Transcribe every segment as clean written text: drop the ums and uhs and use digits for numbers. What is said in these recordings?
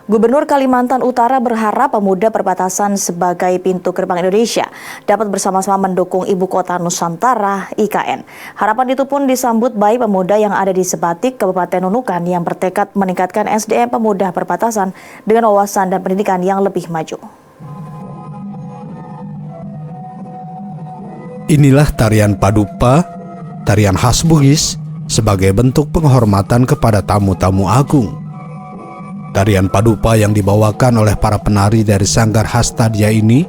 Gubernur Kalimantan Utara berharap pemuda perbatasan sebagai pintu gerbang Indonesia dapat bersama-sama mendukung Ibu Kota Nusantara (IKN). Harapan itu pun disambut baik pemuda yang ada di Sebatik, Kabupaten Nunukan yang bertekad meningkatkan SDM pemuda perbatasan dengan wawasan dan pendidikan yang lebih maju. Inilah tarian Padupa, tarian khas Bugis, sebagai bentuk penghormatan kepada tamu-tamu agung. Tarian Padupa yang dibawakan oleh para penari dari Sanggar Hastadia ini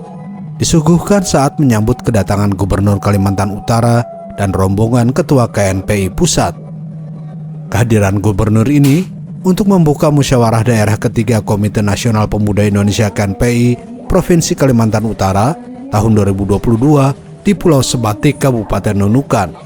disuguhkan saat menyambut kedatangan Gubernur Kalimantan Utara dan rombongan Ketua KNPI Pusat. Kehadiran Gubernur ini untuk membuka musyawarah daerah ketiga Komite Nasional Pemuda Indonesia KNPI Provinsi Kalimantan Utara tahun 2022 di Pulau Sebatik, Kabupaten Nunukan.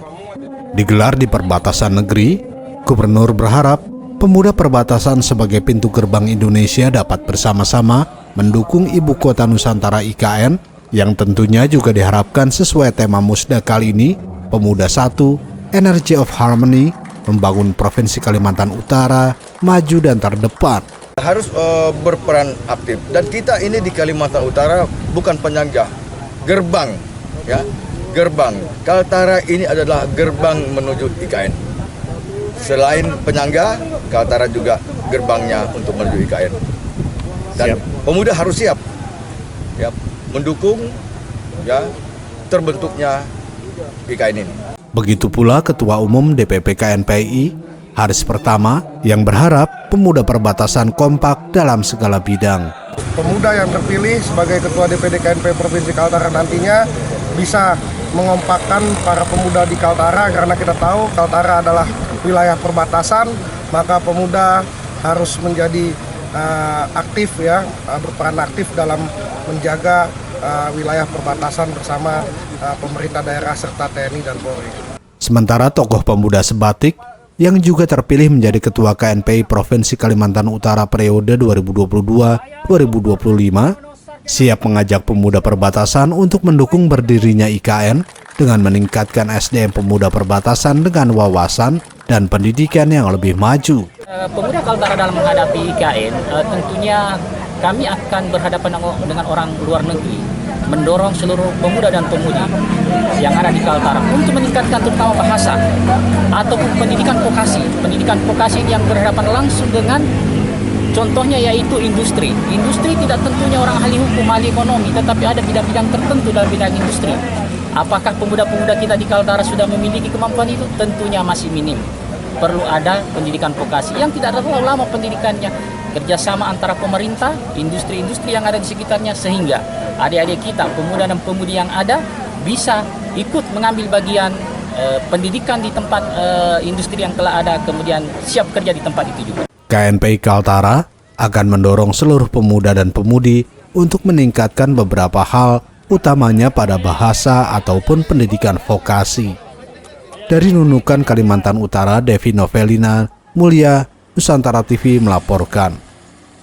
Digelar di perbatasan negeri, Gubernur berharap pemuda perbatasan sebagai pintu gerbang Indonesia dapat bersama-sama mendukung Ibu Kota Nusantara (IKN) yang tentunya juga diharapkan sesuai tema Musda kali ini, Pemuda Satu, Energy of Harmony, membangun Provinsi Kalimantan Utara maju dan terdepan. Harus berperan aktif, dan kita ini di Kalimantan Utara bukan penyangga, gerbang, ya, gerbang. Kaltara ini adalah gerbang menuju IKN. Selain penyangga, Kaltara juga gerbangnya untuk menuju IKN. Dan pemuda harus siap, ya, mendukung, ya, terbentuknya IKN ini. Begitu pula Ketua Umum DPP KNPI, Haris Pertama, yang berharap pemuda perbatasan kompak dalam segala bidang. Pemuda yang terpilih sebagai Ketua DPD KNPI Provinsi Kaltara nantinya bisa mengompakkan para pemuda di Kaltara, karena kita tahu Kaltara adalah wilayah perbatasan, maka pemuda harus menjadi aktif, ya, berperan aktif dalam menjaga wilayah perbatasan bersama pemerintah daerah serta TNI dan Polri. Sementara tokoh pemuda Sebatik yang juga terpilih menjadi Ketua KNPI Provinsi Kalimantan Utara periode 2022-2025 siap mengajak pemuda perbatasan untuk mendukung berdirinya IKN dengan meningkatkan SDM pemuda perbatasan dengan wawasan dan pendidikan yang lebih maju. Pemuda Kaltara dalam menghadapi IKN, tentunya kami akan berhadapan dengan orang luar negeri, mendorong seluruh pemuda dan pemudi yang ada di Kaltara untuk meningkatkan terutama bahasa ataupun pendidikan vokasi yang berhadapan langsung dengan contohnya yaitu industri. Industri tidak tentunya orang ahli hukum, ahli ekonomi, tetapi ada bidang-bidang tertentu dalam bidang industri. Apakah pemuda-pemuda kita di Kaltara sudah memiliki kemampuan itu? Tentunya masih minim. Perlu ada pendidikan vokasi yang tidak terlalu lama pendidikannya, kerjasama antara pemerintah, industri-industri yang ada di sekitarnya, sehingga adik-adik kita, pemuda dan pemudi yang ada, bisa ikut mengambil bagian pendidikan di tempat industri yang telah ada, kemudian siap kerja di tempat itu juga. KNPI Kaltara akan mendorong seluruh pemuda dan pemudi untuk meningkatkan beberapa hal, utamanya pada bahasa ataupun pendidikan vokasi. Dari Nunukan, Kalimantan Utara, Devi Novelina Mulia, Nusantara TV melaporkan.